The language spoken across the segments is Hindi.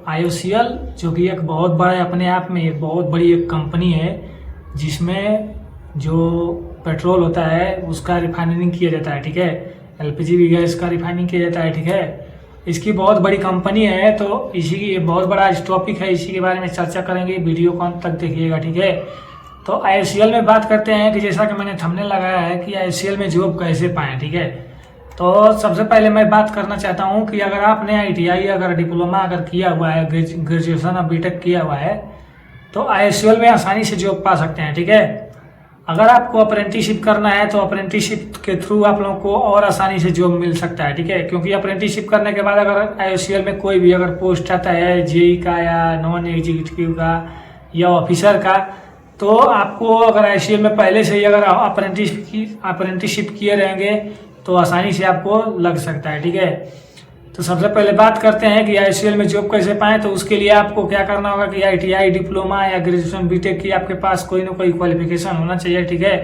IOCL जो कि एक बहुत बड़ा अपने आप में एक बहुत बड़ी एक कंपनी है, जिसमें जो पेट्रोल होता है उसका रिफाइनिंग किया जाता है, ठीक है। LPG भी गैस का रिफाइनिंग किया जाता है, ठीक है। इसकी बहुत बड़ी कंपनी है, तो इसी की बहुत बड़ा टॉपिक है, इसी के बारे में चर्चा करेंगे। वीडियो को अंत तक देखिएगा, ठीक है। तो IOCL में बात करते हैं कि जैसा कि मैंने थंबनेल लगाया है कि IOCL में जॉब कैसे पाएँ, ठीक है। तो सबसे पहले मैं बात करना चाहता हूं कि अगर आपने ITI अगर डिप्लोमा अगर किया हुआ है, ग्रेजुएशन और BTech किया हुआ है, तो IOCL में आसानी से जॉब पा सकते हैं, ठीक है। अगर आपको अप्रेंटिसशिप करना है तो अप्रेंटिसशिप के थ्रू आप लोगों को और आसानी से जॉब मिल सकता है, ठीक है। क्योंकि अप्रेंटिसशिप करने के बाद अगर IOCL में कोई भी अगर पोस्ट आता है JEE का या नॉन एग्जीक्यूटिव का या ऑफिसर का, तो आपको अगर IOCL में पहले से ही अगर अप्रेंटिसशिप किए रहेंगे तो आसानी से आपको लग सकता है, ठीक है। तो सबसे पहले बात करते हैं कि IOCL में जॉब कैसे पाएं। तो उसके लिए आपको क्या करना होगा कि ITI डिप्लोमा या ग्रेजुएशन BTech की आपके पास कोई ना कोई क्वालिफिकेशन होना चाहिए, ठीक है।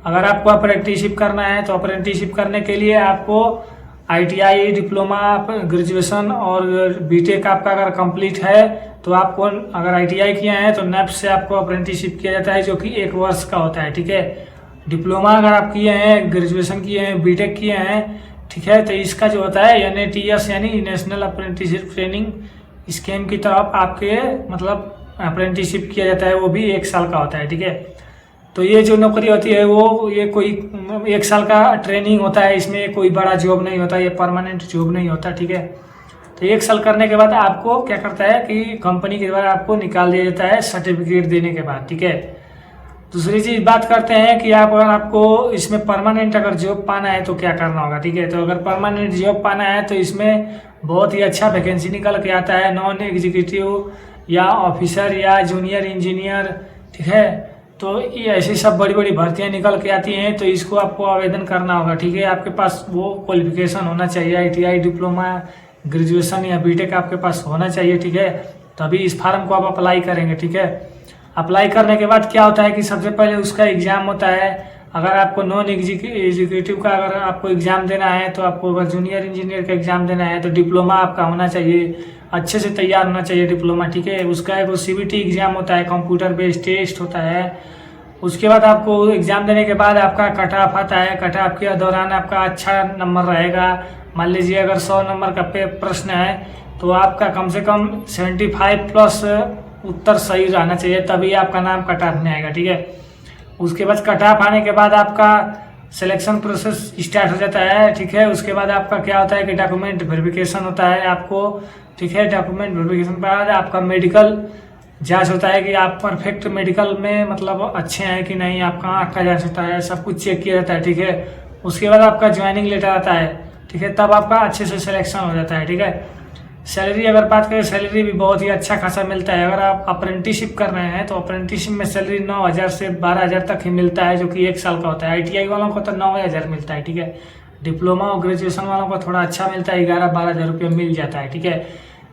अगर आपको अप्रेंटिसशिप करना है तो अप्रेंटिसशिप करने के लिए आपको ITI डिप्लोमा ग्रेजुएशन और BTech आपका अगर कंप्लीट है तो आपको, अगर ITI किया है तो NAPS से आपको अप्रेंटिसशिप किया जाता है, जो कि 1 वर्ष का होता है, ठीक है। डिप्लोमा अगर आप किए हैं, ग्रेजुएशन किए हैं, BTech किए हैं, ठीक है, तो इसका जो होता है NATS यानी नेशनल अप्रेंटिसशिप ट्रेनिंग स्कीम की तरफ आपके मतलब अप्रेंटिसशिप किया जाता है, वो भी 1 साल का होता है, ठीक है। तो ये जो नौकरी होती है वो ये कोई 1 साल का ट्रेनिंग होता है, इसमें कोई बड़ा जॉब नहीं होता, ये परमानेंट जॉब नहीं होता, ठीक है। तो 1 साल करने के बाद आपको क्या करता है कि कंपनी के द्वारा आपको निकाल दिया जाता है सर्टिफिकेट देने के बाद, ठीक है। दूसरी चीज बात करते हैं कि आप अगर आपको इसमें परमानेंट अगर जॉब पाना है तो क्या करना होगा, ठीक है। तो अगर परमानेंट जॉब पाना है तो इसमें बहुत ही अच्छा वैकेंसी निकल के आता है, नॉन एग्जीक्यूटिव या ऑफिसर या जूनियर इंजीनियर, ठीक है। तो ये ऐसी सब बड़ी बड़ी भर्तियां निकल के आती हैं, तो इसको आपको आवेदन करना होगा, ठीक है। आपके पास वो क्वालिफिकेशन होना चाहिए, ITI डिप्लोमा ग्रेजुएशन या BTech आपके पास होना चाहिए, ठीक है। तभी इस फार्म को आप अप्लाई करेंगे, ठीक है। अप्लाई करने के बाद क्या होता है कि सबसे पहले उसका एग्जाम होता है। अगर आपको नॉन एग्जीक्यूटिव का अगर आपको एग्जाम देना है, तो आपको अगर जूनियर इंजीनियर का एग्जाम देना है तो डिप्लोमा आपका होना चाहिए, अच्छे से तैयार होना चाहिए डिप्लोमा, ठीक है। उसका एक CBT एग्जाम होता है, कंप्यूटर बेस्ड टेस्ट होता है। उसके बाद आपको एग्जाम देने के बाद आपका कट ऑफ आता है। कट ऑफ के दौरान आपका अच्छा नंबर रहेगा। मान लीजिए अगर 100 नंबर का प्रश्न है तो आपका कम से कम 75 प्लस उत्तर सही रहना चाहिए, तभी आपका नाम कट ऑफ में आएगा, ठीक है। उसके बाद कट ऑफ आने के बाद आपका सिलेक्शन प्रोसेस स्टार्ट हो जाता है, ठीक है। उसके बाद आपका क्या होता है कि डॉक्यूमेंट वेरिफिकेशन होता है आपको, ठीक है। डॉक्यूमेंट वेरिफिकेशन के बाद आपका मेडिकल जांच होता है कि आप परफेक्ट मेडिकल में मतलब अच्छे हैं कि नहीं, आपका आँख का जांच होता है, सब कुछ चेक किया जाता है, ठीक है। उसके बाद आपका ज्वाइनिंग लेटर आता है, ठीक है, तब आपका अच्छे से सिलेक्शन हो जाता है, ठीक है। सैलरी अगर बात करें, सैलरी भी बहुत ही अच्छा खासा मिलता है। अगर आप अप्रेंटिसशिप कर रहे हैं तो अप्रेंटिसशिप में सैलरी 9,000 से 12,000 तक ही मिलता है, जो कि 1 साल का होता है। ITI वालों को तो 9,000 मिलता है, ठीक है। डिप्लोमा और ग्रेजुएशन वालों को थोड़ा अच्छा मिलता है, 11-12,000 रुपये मिल जाता है, ठीक है।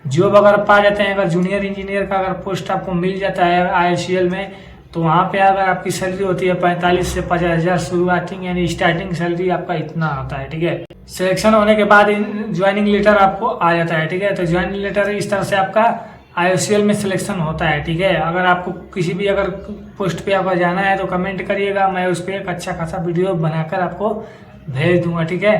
जॉब अगर पा जाते हैं, अगर जूनियर इंजीनियर का अगर पोस्ट आपको मिल जाता है IOCL में, तो वहाँ पे अगर आपकी सैलरी होती है 45 से 50,000 शुरुआती, यानी स्टार्टिंग सैलरी आपका इतना होता है, ठीक है। सिलेक्शन होने के बाद ज्वाइनिंग लेटर आपको आ जाता है, ठीक है। तो ज्वाइनिंग लेटर इस तरह से आपका IOCL में सिलेक्शन होता है, ठीक है। अगर आपको किसी भी अगर पोस्ट पे आपको जाना है तो कमेंट करिएगा, मैं उस पर एक अच्छा खासा वीडियो बनाकर आपको भेज दूंगा, ठीक है।